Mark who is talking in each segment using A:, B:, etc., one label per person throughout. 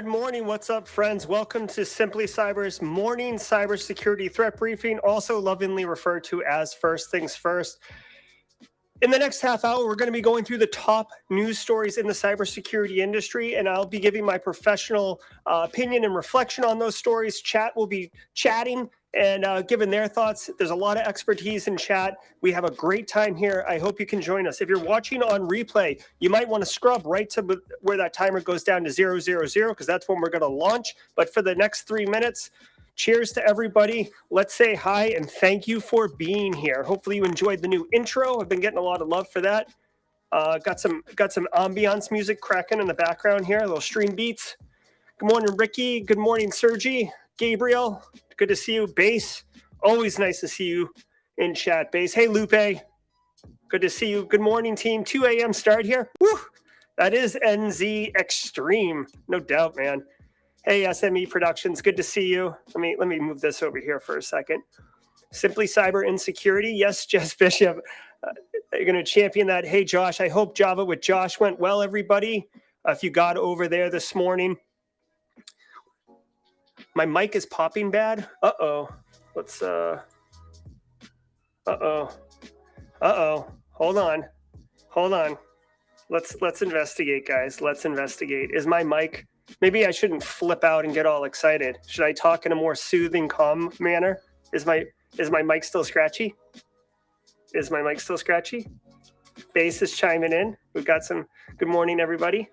A: Good morning. What's up, friends? Welcome to Simply Cyber's morning cybersecurity threat briefing, also lovingly referred to as First Things First. In the next half hour, we're going to be going through the top news stories in the cybersecurity industry, and I'll be giving my professional opinion and reflection on those stories. Chat will be chatting and giving their thoughts. There's a lot of expertise in chat. We have a great time here. I hope you can join us. If you're watching on replay, you might want to scrub right to where that timer goes down to 000, because that's when we're going to launch. But for the next 3 minutes, cheers to everybody. Let's say hi and thank you for being here. Hopefully you enjoyed the new intro. I've been getting a lot of love for that. Got some ambiance music cracking in the background here, a little stream beats. Good morning, Ricky. Good morning, Sergi. Gabriel, good to see you. Base, always nice to see you in chat. Base, hey, Lupe. Good to see you. Good morning, team. 2 a.m. start here. Woo! That is NZ Extreme. No doubt, man. Hey, SME Productions, good to see you. Let me move this over here for a second. Simply Cyber Insecurity. Yes, Jess Bishop. You're going to champion that. Hey, Josh, I hope Java with Josh went well, everybody. If you got over there this morning. My mic is popping bad. Uh-oh. Let's, uh-oh. Hold on. Let's investigate, guys. Let's investigate. Is my mic... Maybe I shouldn't flip out and get all excited. Should I talk in a more soothing, calm manner? Is my mic still scratchy? Is my mic still scratchy? Bass is chiming in. We've got some... Good morning, everybody.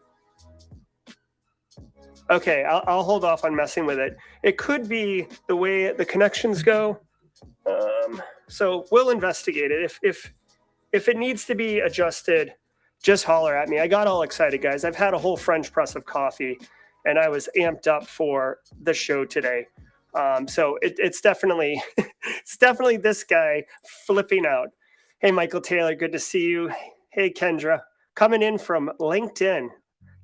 A: Okay, I'll hold off on messing with it. It could be the way the connections go. So we'll investigate it. If it needs to be adjusted, just holler at me. I got all excited, guys. I've had a whole French press of coffee, and I was amped up for the show today. So it's definitely this guy flipping out. Hey, Michael Taylor, good to see you. Hey, Kendra, coming in from LinkedIn.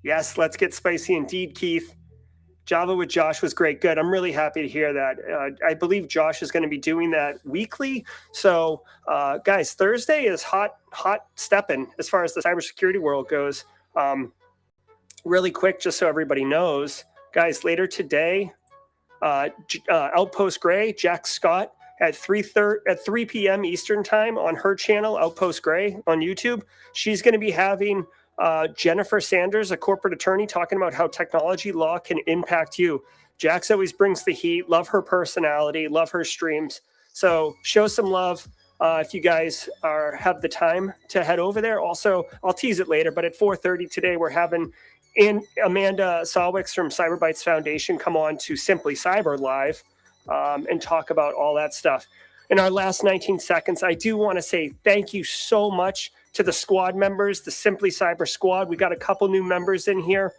A: Yes, let's get spicy indeed, Keith. Java with Josh was great. Good. I'm really happy to hear that. I believe Josh is going to be doing that weekly. So, guys, Thursday is hot stepping as far as the cybersecurity world goes. Really quick, just so everybody knows, guys, later today, Outpost Gray, Jack Scott, at 3 p.m. Eastern time on her channel, Outpost Gray on YouTube. She's going to be having Jennifer Sanders, a corporate attorney, talking about how technology law can impact you. Jax always brings the heat. Love her personality. Love her streams. So show some love if you guys have the time to head over there. Also, I'll tease it later, but at 4:30 today, we're having Amanda Sawicks from Cyberbytes Foundation come on to Simply Cyber Live and talk about all that stuff. In our last 19 seconds, I do want to say thank you so much to the squad members, the Simply Cyber squad. We got a couple new members in here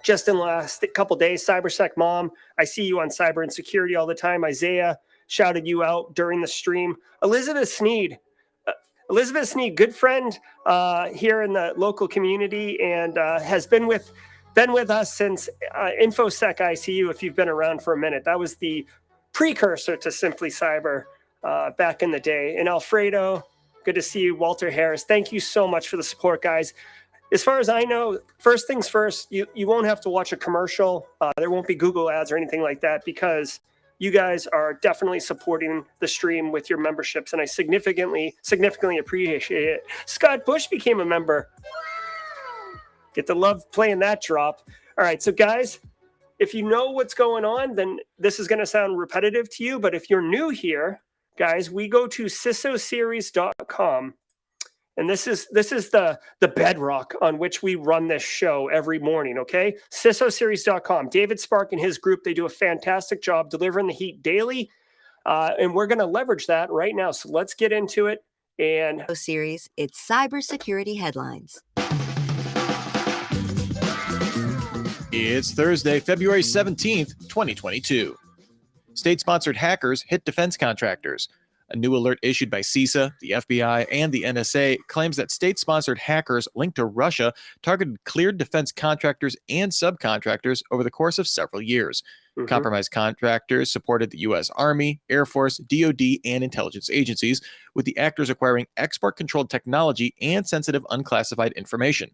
A: just in the last couple days. CyberSec Mom, I see you on Cyber Insecurity all the time. Isaiah shouted you out during the stream. Elizabeth Sneed, good friend here in the local community, and has been with us since InfoSec ICU. If you've been around for a minute, that was the precursor to Simply Cyber back in the day. And Alfredo, good to see you. Walter Harris, thank you so much for the support, guys. As far as I know, first things first, you won't have to watch a commercial. There won't be Google ads or anything like that, because you guys are definitely supporting the stream with your memberships, and I significantly appreciate it. Scott Bush became a member. Get to love playing that drop. All right, so guys, if you know what's going on, then this is going to sound repetitive to you, but if you're new here, guys, we go to cisoseries.com, and this is the bedrock on which we run this show every morning, okay? cisoseries.com. David Spark and his group, they do a fantastic job delivering the heat daily, and we're going to leverage that right now. So let's get into it. And
B: Series, it's cybersecurity headlines.
C: It's Thursday, February 17th, 2022. State-sponsored hackers hit defense contractors. A new alert issued by CISA, the FBI, and the NSA claims that state-sponsored hackers linked to Russia targeted cleared defense contractors and subcontractors over the course of several years. Compromised contractors supported the U.S. Army, Air Force, DoD, and intelligence agencies, with the actors acquiring export-controlled technology and sensitive unclassified information.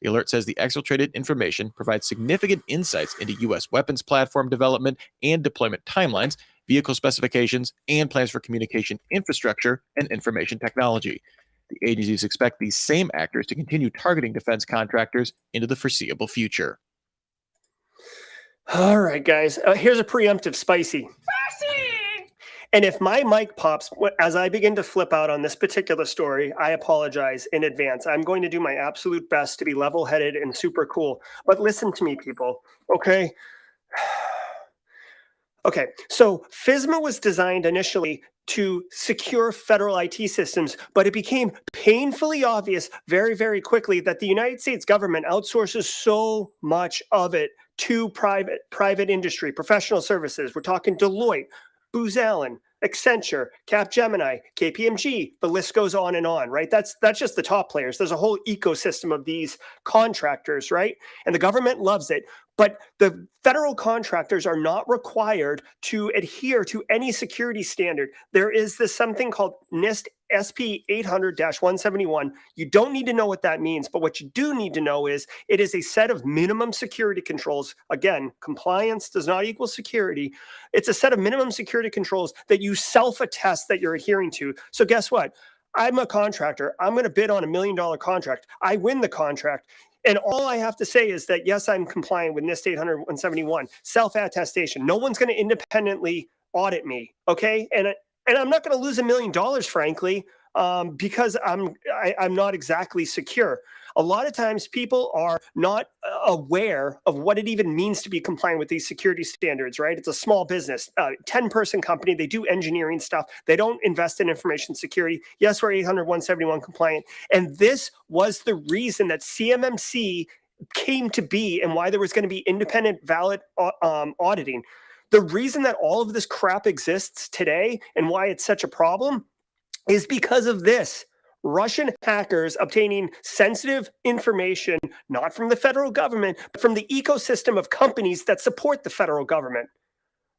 C: The alert says the exfiltrated information provides significant insights into U.S. weapons platform development and deployment timelines, vehicle specifications, and plans for communication infrastructure and information technology. The agencies expect these same actors to continue targeting defense contractors into the foreseeable future.
A: All right, guys. Here's a preemptive spicy. And if my mic pops as I begin to flip out on this particular story, I apologize in advance. I'm going to do my absolute best to be level-headed and super cool. But listen to me, people, okay? Okay, so FISMA was designed initially to secure federal IT systems, but it became painfully obvious very, very quickly that the United States government outsources so much of it to private industry, professional services. We're talking Deloitte, Booz Allen, Accenture, Capgemini, KPMG, the list goes on, right? That's just the top players. There's a whole ecosystem of these contractors, right? And the government loves it. But the federal contractors are not required to adhere to any security standard. There is this something called NIST SP 800-171. You don't need to know what that means, but what you do need to know is it is a set of minimum security controls. Again, compliance does not equal security. It's a set of minimum security controls that you self-attest that you're adhering to. So guess what? I'm a contractor. I'm going to bid on $1 million contract. I win the contract. And all I have to say is that, yes, I'm compliant with NIST 800-171, self-attestation. No one's going to independently audit me, okay? And I'm not going to lose $1 million, frankly, because I'm not exactly secure. A lot of times people are not aware of what it even means to be compliant with these security standards, right? It's a small business, 10-person company. They do engineering stuff. They don't invest in information security. Yes, we're 800-171 compliant. And this was the reason that CMMC came to be and why there was going to be independent, valid auditing. The reason that all of this crap exists today and why it's such a problem is because of this. Russian hackers obtaining sensitive information, not from the federal government, but from the ecosystem of companies that support the federal government.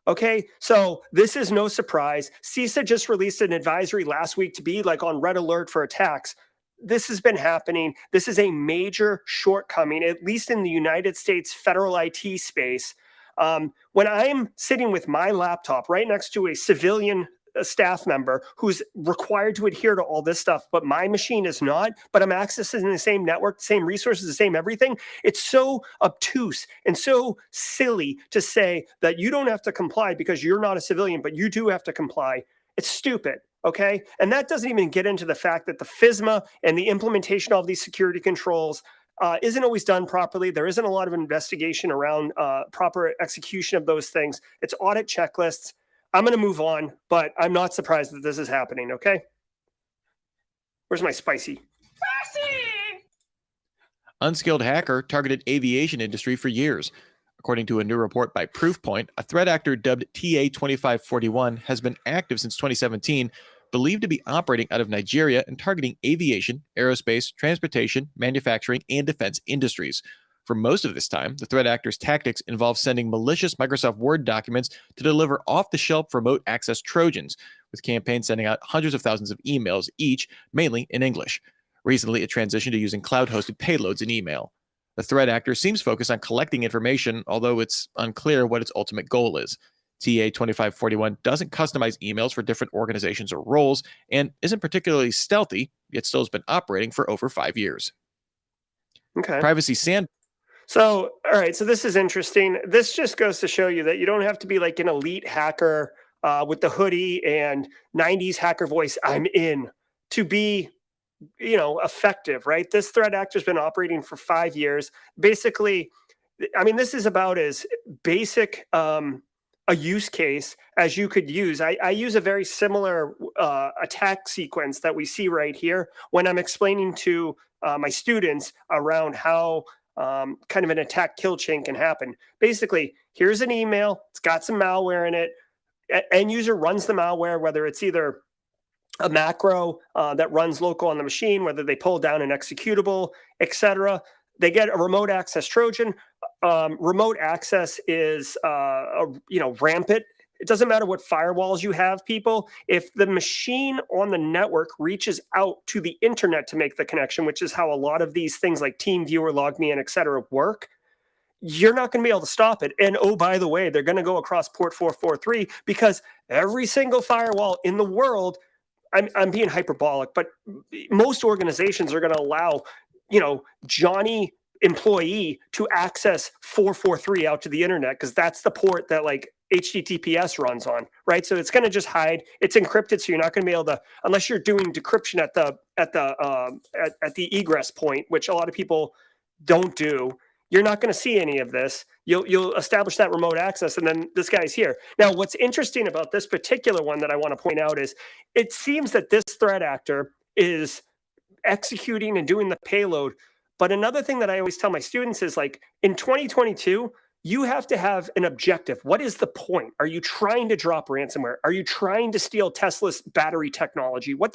A: Okay, so this is no surprise. CISA just released an advisory last week to be like on red alert for attacks. This has been happening. This is a major shortcoming, at least in the United States federal IT space. When I'm sitting with my laptop right next to a civilian staff member who's required to adhere to all this stuff, but my machine is not, but I'm accessing the same network, the same resources, the same everything. It's so obtuse and so silly to say that you don't have to comply because you're not a civilian, but you do have to comply. It's stupid. Okay. And that doesn't even get into the fact that the FISMA and the implementation of these security controls isn't always done properly. There isn't a lot of investigation around proper execution of those things. It's audit checklists. I'm going to move on, but I'm not surprised that this is happening, okay? Where's my spicy?
C: Unskilled hacker targeted aviation industry for years. According to a new report by Proofpoint, a threat actor dubbed TA2541 has been active since 2017, believed to be operating out of Nigeria and targeting aviation, aerospace, transportation, manufacturing, and defense industries. For most of this time, the threat actor's tactics involve sending malicious Microsoft Word documents to deliver off-the-shelf remote access Trojans, with campaigns sending out hundreds of thousands of emails each, mainly in English. Recently, it transitioned to using cloud-hosted payloads in email. The threat actor seems focused on collecting information, although it's unclear what its ultimate goal is. TA2541 doesn't customize emails for different organizations or roles, and isn't particularly stealthy, yet still has been operating for over 5 years.
A: Okay.
C: Privacy sandbox.
A: So, all right. So this is interesting. This just goes to show you that you don't have to be like an elite hacker with the hoodie and 90s hacker voice, I'm in, to be, effective, right? This threat actor's been operating for 5 years. Basically, I mean, this is about as basic a use case as you could use. I use a very similar attack sequence that we see right here when I'm explaining to my students around how kind of an attack kill chain can happen. Basically, here's an email. It's got some malware in it. End user runs the malware, whether it's either a macro that runs local on the machine, whether they pull down an executable, etc. They get a remote access Trojan. Remote access is, rampant It doesn't matter what firewalls you have, people. If the machine on the network reaches out to the internet to make the connection, which is how a lot of these things like TeamViewer, LogMeIn, et cetera, work, you're not going to be able to stop it. And oh, by the way, they're going to go across port 443 because every single firewall in the world, I'm being hyperbolic, but most organizations are going to allow, Johnny employee to access 443 out to the internet because that's the port that like HTTPS runs on, right? So it's going to just hide. It's encrypted, so you're not going to be able to, unless you're doing decryption at the egress point, which a lot of people don't do. You're not going to see any of this. You'll establish that remote access, and then this guy's here. Now, what's interesting about this particular one that I want to point out is it seems that this threat actor is executing and doing the payload. But another thing that I always tell my students is like in 2022, you have to have an objective. What is the point? Are you trying to drop ransomware? Are you trying to steal Tesla's battery technology? What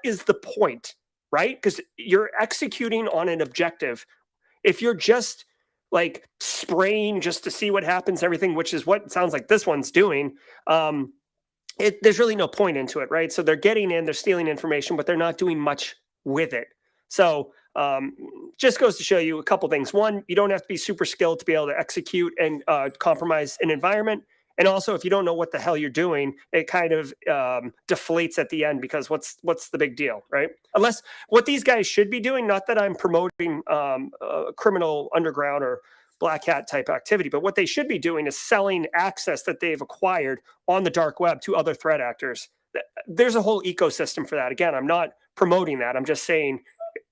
A: is the point, right? Because you're executing on an objective. If you're just like spraying just to see what happens, everything, which is what it sounds like this one's doing, there's really no point into it, right? So they're getting in, they're stealing information, but they're not doing much with it. So just goes to show you a couple things. One, you don't have to be super skilled to be able to execute and compromise an environment. And also, if you don't know what the hell you're doing, it kind of deflates at the end because what's the big deal, right? Unless what these guys should be doing, not that I'm promoting criminal underground or black hat type activity, but what they should be doing is selling access that they've acquired on the dark web to other threat actors. There's a whole ecosystem for that. Again, I'm not promoting that. I'm just saying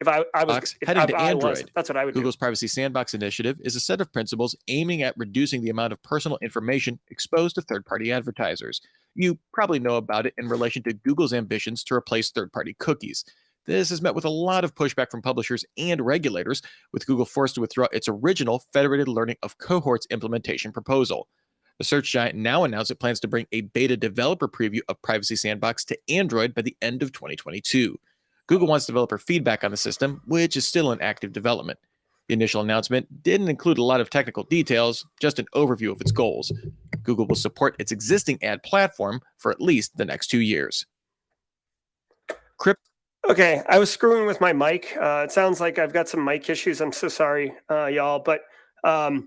C: heading to Android,
A: that's what I would
C: Google's
A: do.
C: Privacy Sandbox initiative is a set of principles aiming at reducing the amount of personal information exposed to third-party advertisers. You probably know about it in relation to Google's ambitions to replace third-party cookies. This has met with a lot of pushback from publishers and regulators, with Google forced to withdraw its original federated learning of cohorts implementation proposal. The search giant now announced it plans to bring a beta developer preview of Privacy Sandbox to Android by the end of 2022. Google wants developer feedback on the system, which is still in active development. The initial announcement didn't include a lot of technical details, just an overview of its goals. Google will support its existing ad platform for at least the next 2 years.
A: Okay, I was screwing with my mic. It sounds like I've got some mic issues. I'm so sorry, y'all. But, I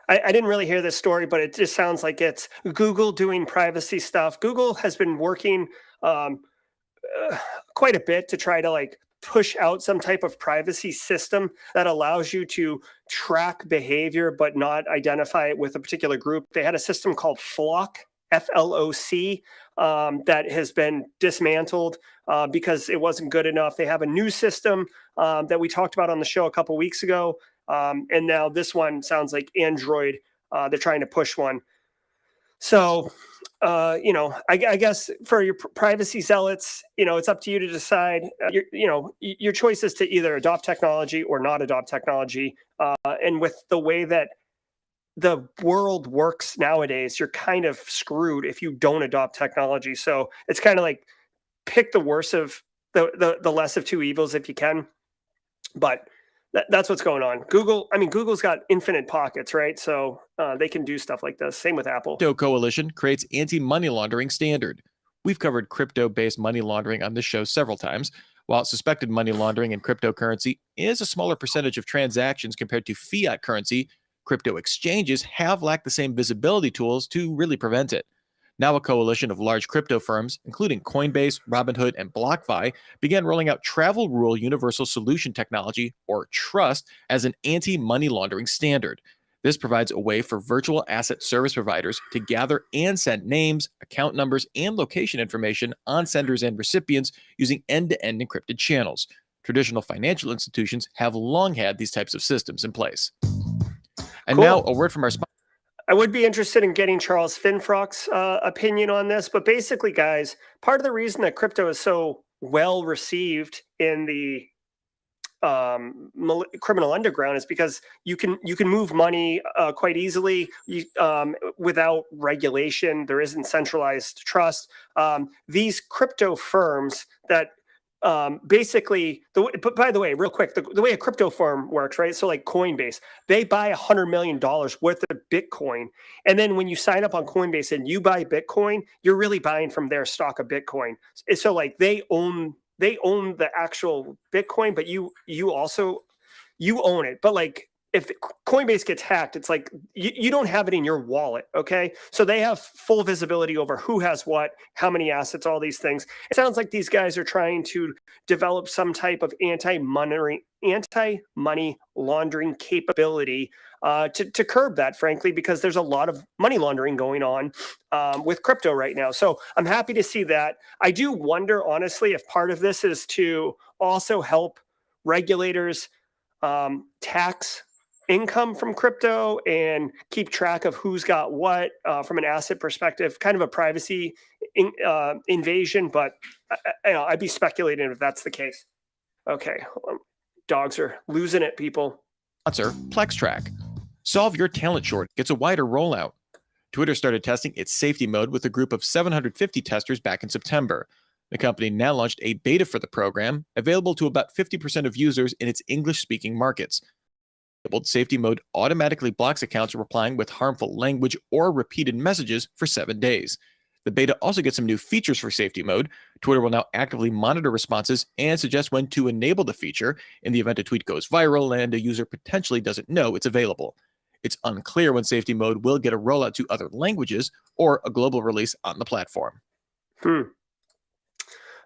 A: didn't really hear this story, but it just sounds like it's Google doing privacy stuff. Google has been working quite a bit to try to like push out some type of privacy system that allows you to track behavior but not identify it with a particular group. They had a system called Flock, FLOC, that has been dismantled because it wasn't good enough. They have a new system that we talked about on the show a couple weeks ago, and now this one sounds like Android. They're trying to push one. So I guess for your privacy zealots, it's up to you to decide. Your choice is to either adopt technology or not adopt technology. And with the way that the world works nowadays, you're kind of screwed if you don't adopt technology. So it's kind of like pick the worst of the less of two evils if you can. But that's what's going on. Google's got infinite pockets, right? So they can do stuff like this. Same with Apple.
C: Crypto Coalition creates anti-money laundering standard. We've covered crypto-based money laundering on this show several times. While suspected money laundering in cryptocurrency is a smaller percentage of transactions compared to fiat currency, crypto exchanges have lacked the same visibility tools to really prevent it. Now a coalition of large crypto firms, including Coinbase, Robinhood, and BlockFi, began rolling out Travel Rule Universal Solution Technology, or TRUST, as an anti-money laundering standard. This provides a way for virtual asset service providers to gather and send names, account numbers, and location information on senders and recipients using end-to-end encrypted channels. Traditional financial institutions have long had these types of systems in place. And
A: Cool.
C: now a word from our sponsor.
A: I would be interested in getting Charles Finfrock's opinion on this, but basically, guys, part of the reason that crypto is so well received in the criminal underground is because you can move money quite easily without regulation. There isn't centralized trust. These crypto firms that basically, but by the way, real quick, the way a crypto firm works, right? So like Coinbase, they buy $100 million worth of Bitcoin. And then when you sign up on Coinbase and you buy Bitcoin, you're really buying from their stock of Bitcoin. So like they own the actual Bitcoin, but you own it. But like if Coinbase gets hacked, it's like you don't have it in your wallet. Okay. So they have full visibility over who has what, how many assets, all these things. It sounds like these guys are trying to develop some type of anti-money laundering capability to curb that, frankly, because there's a lot of money laundering going on with crypto right now. So I'm happy to see that. I do wonder, honestly, if part of this is to also help regulators tax income from crypto and keep track of who's got what from an asset perspective, kind of a privacy invasion, but I'd be speculating if that's the case. Okay, dogs are losing it, people.
C: Sponsor, PlexTrack. Solve your talent short gets a wider rollout. Twitter started testing its safety mode with a group of 750 testers back in September. The company now launched a beta for the program, available to about 50% of users in its English-speaking markets. Safety mode automatically blocks accounts replying with harmful language or repeated messages for 7 days. The beta also gets some new features for safety mode. Twitter will now actively monitor responses and suggest when to enable the feature in the event a tweet goes viral and a user potentially doesn't know it's available. It's unclear when safety mode will get a rollout to other languages or a global release on the platform.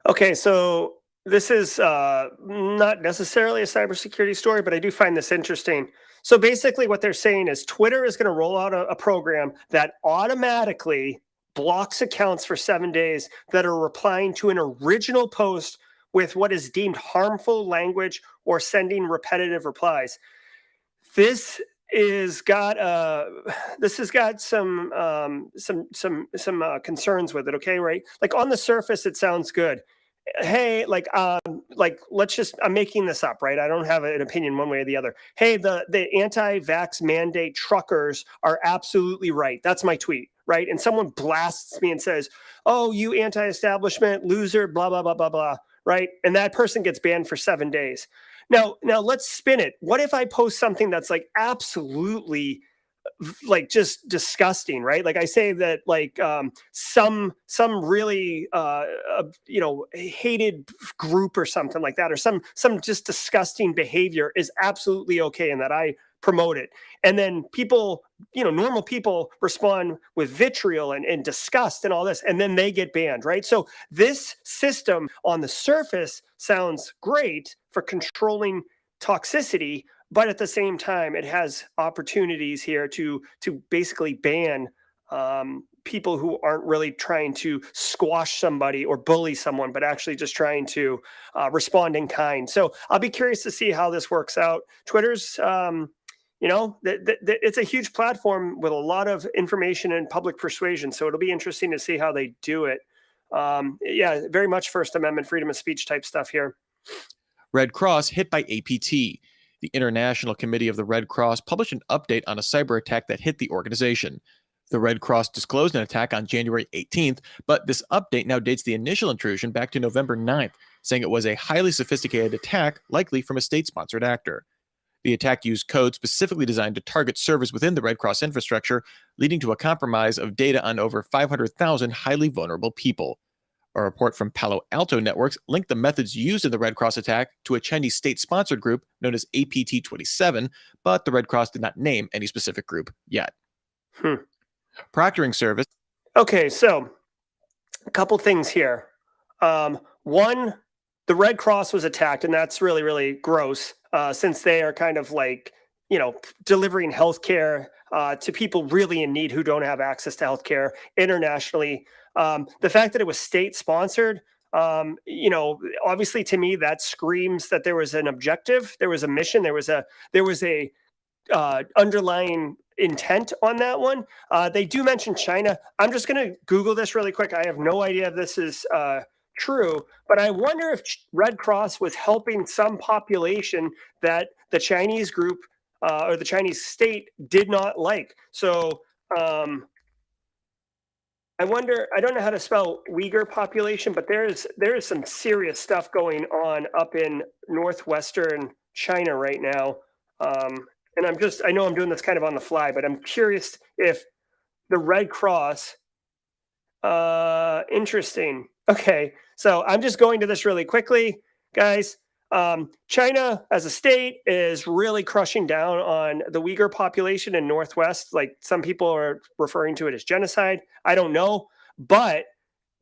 A: Okay, so this is not necessarily a cybersecurity story, but I do find this interesting. So basically what they're saying is Twitter is going to roll out a program that automatically blocks accounts for 7 days that are replying to an original post with what is deemed harmful language or sending repetitive replies. This has got some concerns with it. Okay, right? Like on the surface, it sounds good. Hey, let's just, I'm making this up, right? I don't have an opinion one way or the other. Hey, the anti-vax mandate truckers are absolutely right. That's my tweet, right? And someone blasts me and says, oh, you anti-establishment loser, blah, blah, blah, blah, blah, right? And that person gets banned for 7 days. Now let's spin it. What if I post something that's like absolutely like just disgusting, right? Like I say that like some really hated group or something like that, or some just disgusting behavior is absolutely okay, and that I promote it. And then people, normal people respond with vitriol and disgust and all this, and then they get banned, right? So this system on the surface sounds great for controlling toxicity, but at the same time, it has opportunities here to basically ban people who aren't really trying to squash somebody or bully someone, but actually just trying to respond in kind. So I'll be curious to see how this works out. Twitter's, it's a huge platform with a lot of information and public persuasion. So it'll be interesting to see how they do it. Very much First Amendment, freedom of speech type stuff here.
C: Red Cross hit by APT. The International Committee of the Red Cross published an update on a cyber attack that hit the organization. The Red Cross disclosed an attack on January 18th, but this update now dates the initial intrusion back to November 9th, saying it was a highly sophisticated attack, likely from a state-sponsored actor. The attack used code specifically designed to target servers within the Red Cross infrastructure, leading to a compromise of data on over 500,000 highly vulnerable people. A report from Palo Alto Networks linked the methods used in the Red Cross attack to a Chinese state-sponsored group known as APT-27, but the Red Cross did not name any specific group yet. Proctoring service.
A: Okay, so a couple things here. One, the Red Cross was attacked, and that's really, really gross, since they are kind of like, delivering healthcare to people really in need who don't have access to healthcare internationally. The fact that it was state-sponsored, obviously to me that screams that there was an objective, there was a mission, there was a underlying intent on that one. They do mention China. I'm just going to Google this really quick. I have no idea if this is true, but I wonder if Red Cross was helping some population that the Chinese group or the Chinese state did not like. So I wonder, I don't know how to spell Uyghur population, but there is some serious stuff going on up in northwestern China right now. And I know I'm doing this kind of on the fly, but I'm curious if the Red Cross, interesting. Okay, so I'm just going to this really quickly, guys. China as a state is really crushing down on the Uyghur population in Northwest. Like some people are referring to it as genocide. I don't know. But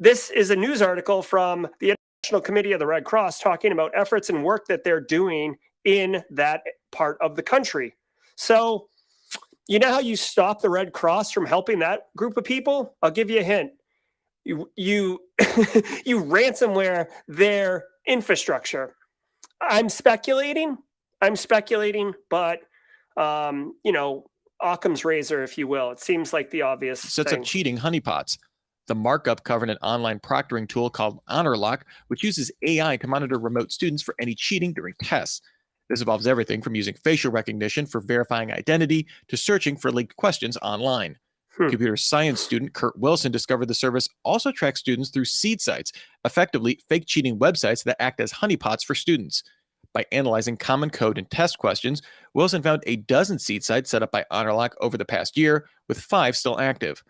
A: this is a news article from the International Committee of the Red Cross talking about efforts and work that they're doing in that part of the country. So, you know how you stop the Red Cross from helping that group of people? I'll give you a hint. You you ransomware their infrastructure. I'm speculating, but Occam's razor, if you will. It seems like the obvious
C: Sets
A: thing.
C: up cheating honeypots. The markup covered an online proctoring tool called HonorLock, which uses AI to monitor remote students for any cheating during tests. This involves everything from using facial recognition for verifying identity to searching for linked questions online. Computer science student Kurt Wilson discovered the service also tracks students through seed sites, effectively fake cheating websites that act as honeypots for students. By analyzing common code and test questions, Wilson found a dozen seed sites set up by HonorLock over the past year, with 5 still active.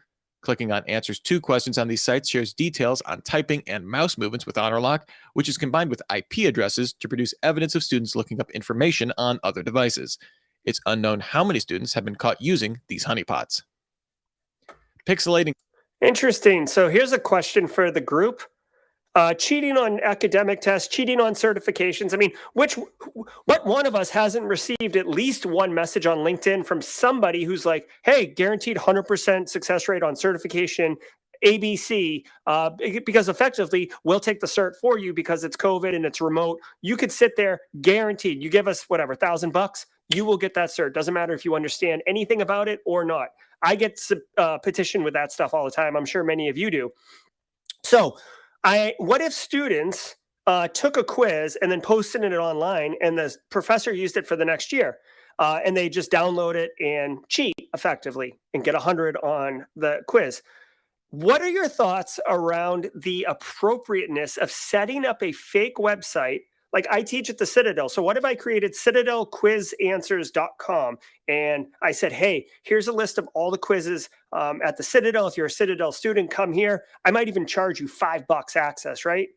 C: Clicking on answers to questions on these sites shares details on typing and mouse movements with HonorLock, which is combined with IP addresses to produce evidence of students looking up information on other devices. It's unknown how many students have been caught using these honeypots. Pixelating.
A: Interesting. So here's a question for the group. Cheating on academic tests, cheating on certifications. I mean, what one of us hasn't received at least one message on LinkedIn from somebody who's like, hey, guaranteed 100% success rate on certification ABC, because effectively we'll take the cert for you because it's COVID and it's remote. You could sit there, guaranteed. You give us whatever, $1,000, you will get that cert. Doesn't matter if you understand anything about it or not. I get petitioned with that stuff all the time. I'm sure many of you do. So what if students took a quiz and then posted it online and the professor used it for the next year? And they just download it and cheat effectively and get 100 on the quiz. What are your thoughts around the appropriateness of setting up a fake website? Like I teach at the Citadel. So what if I created citadelquizanswers.com and I said, hey, here's a list of all the quizzes at the Citadel. If you're a Citadel student, come here. I might even charge you $5 access, right?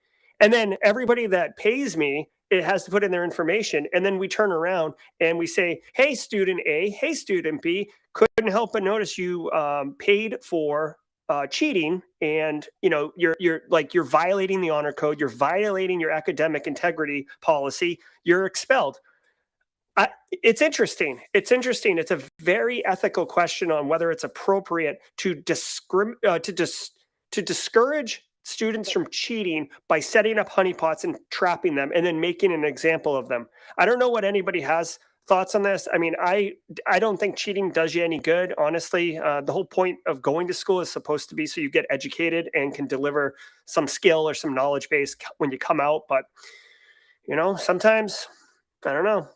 A: And then everybody that pays me, it has to put in their information. And then we turn around and we say, hey, student A, hey, student B, couldn't help but notice you paid for cheating, and you're violating the honor code, you're violating your academic integrity policy, you're expelled. It's interesting. It's a very ethical question on whether it's appropriate to discourage students from cheating by setting up honeypots and trapping them and then making an example of them. I don't know what anybody has thoughts on this. I mean, I don't think cheating does you any good, honestly. The whole point of going to school is supposed to be so you get educated and can deliver some skill or some knowledge base when you come out. But, sometimes, I don't know.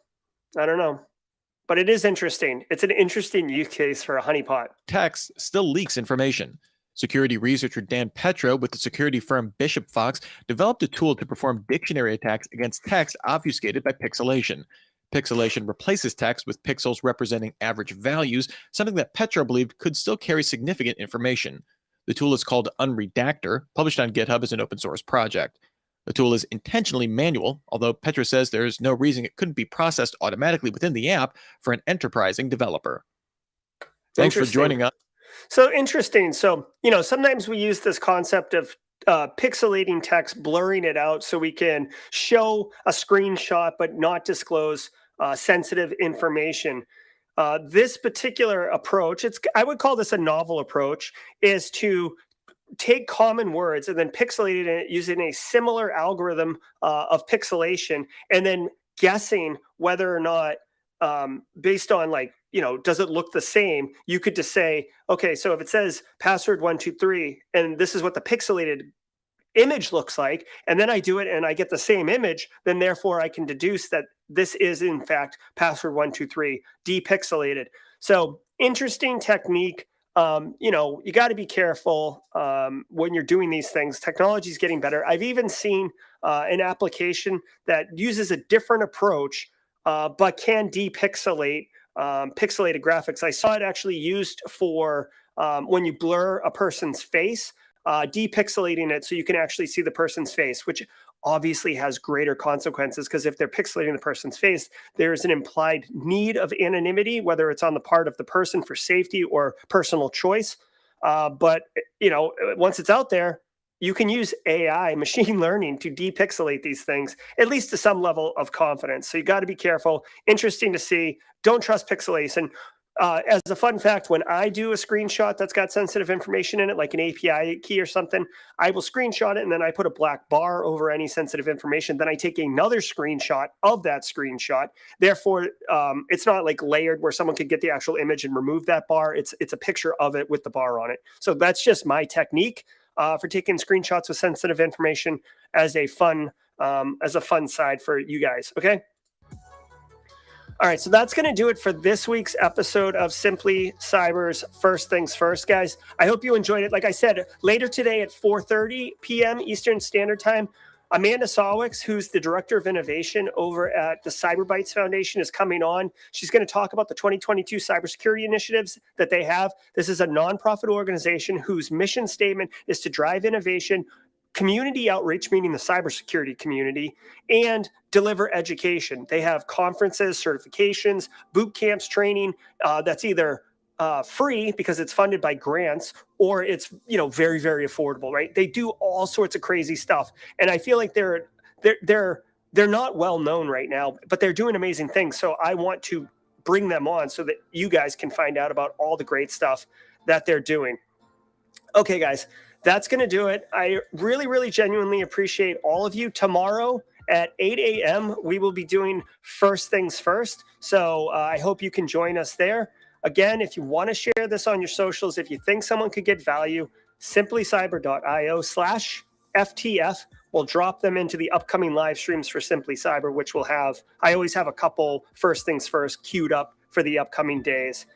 A: But it is interesting. It's an interesting use case for a honeypot.
C: Text still leaks information. Security researcher Dan Petro with the security firm Bishop Fox developed a tool to perform dictionary attacks against text obfuscated by pixelation. Pixelation replaces text with pixels representing average values, something that Petro believed could still carry significant information. The tool is called Unredactor, published on GitHub as an open source project. The tool is intentionally manual, although Petro says there is no reason it couldn't be processed automatically within the app for an enterprising developer. Thanks for joining us.
A: So interesting. So, sometimes we use this concept of pixelating text, blurring it out so we can show a screenshot but not disclose sensitive information. This particular approach, I would call this a novel approach, is to take common words and then pixelate it using a similar algorithm of pixelation, and then guessing whether or not, based on does it look the same? You could just say, okay, so if it says password 123, and this is what the pixelated image looks like, and then I do it and I get the same image, then therefore I can deduce that this is in fact password 123 de-pixelated. So interesting technique. You got to be careful when you're doing these things. Technology is getting better. I've even seen an application that uses a different approach, but can de-pixelate pixelated graphics. I saw it actually used for when you blur a person's face, de-pixelating it so you can actually see the person's face, which obviously has greater consequences, because if they're pixelating the person's face, there's an implied need of anonymity, whether it's on the part of the person for safety or personal choice. But once it's out there, you can use AI, machine learning, to de-pixelate these things, at least to some level of confidence. So you got to be careful. Interesting to see. Don't trust pixelation. As a fun fact, when I do a screenshot that's got sensitive information in it, like an API key or something, I will screenshot it and then I put a black bar over any sensitive information. Then I take another screenshot of that screenshot. Therefore, it's not like layered where someone could get the actual image and remove that bar. It's a picture of it with the bar on it. So that's just my technique for taking screenshots with sensitive information as a fun side for you guys. Okay. All right, so that's going to do it for this week's episode of Simply Cyber's First Things First, guys. I hope you enjoyed it. Like I said, later today at 4:30 p.m. Eastern Standard Time, Amanda Sawicks, who's the Director of Innovation over at the Cyberbytes Foundation, is coming on. She's going to talk about the 2022 cybersecurity initiatives that they have. This is a nonprofit organization whose mission statement is to drive innovation, community outreach, meaning the cybersecurity community, and deliver education. They have conferences, certifications, boot camps, training that's either free because it's funded by grants, or it's very, very affordable, right? They do all sorts of crazy stuff, and I feel like they're not well known right now, but they're doing amazing things. So I want to bring them on so that you guys can find out about all the great stuff that they're doing. Okay, guys. That's going to do it. I really, really genuinely appreciate all of you. Tomorrow at 8 a.m., we will be doing First Things First. So I hope you can join us there. Again, if you want to share this on your socials, if you think someone could get value, simplycyber.io/FTF will drop them into the upcoming live streams for Simply Cyber, which will have, I always have a couple First Things First queued up for the upcoming days.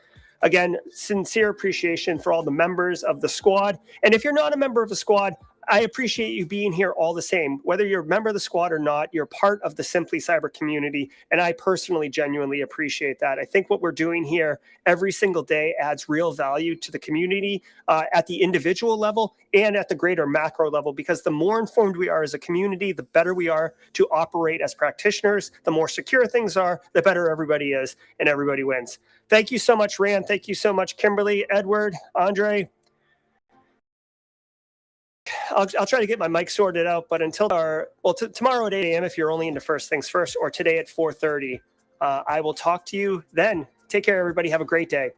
A: Again, sincere appreciation for all the members of the squad. And if you're not a member of the squad, I appreciate you being here all the same. Whether you're a member of the squad or not, you're part of the Simply Cyber community. And I personally genuinely appreciate that. I think what we're doing here every single day adds real value to the community at the individual level and at the greater macro level, because the more informed we are as a community, the better we are to operate as practitioners. The more secure things are, the better everybody is, and everybody wins. Thank you so much, Rand. Thank you so much, Kimberly, Edward, Andre. I'll try to get my mic sorted out, but until tomorrow at 8 a.m. if you're only into First Things First, or today at 4:30, I will talk to you then. Take care, everybody. Have a great day.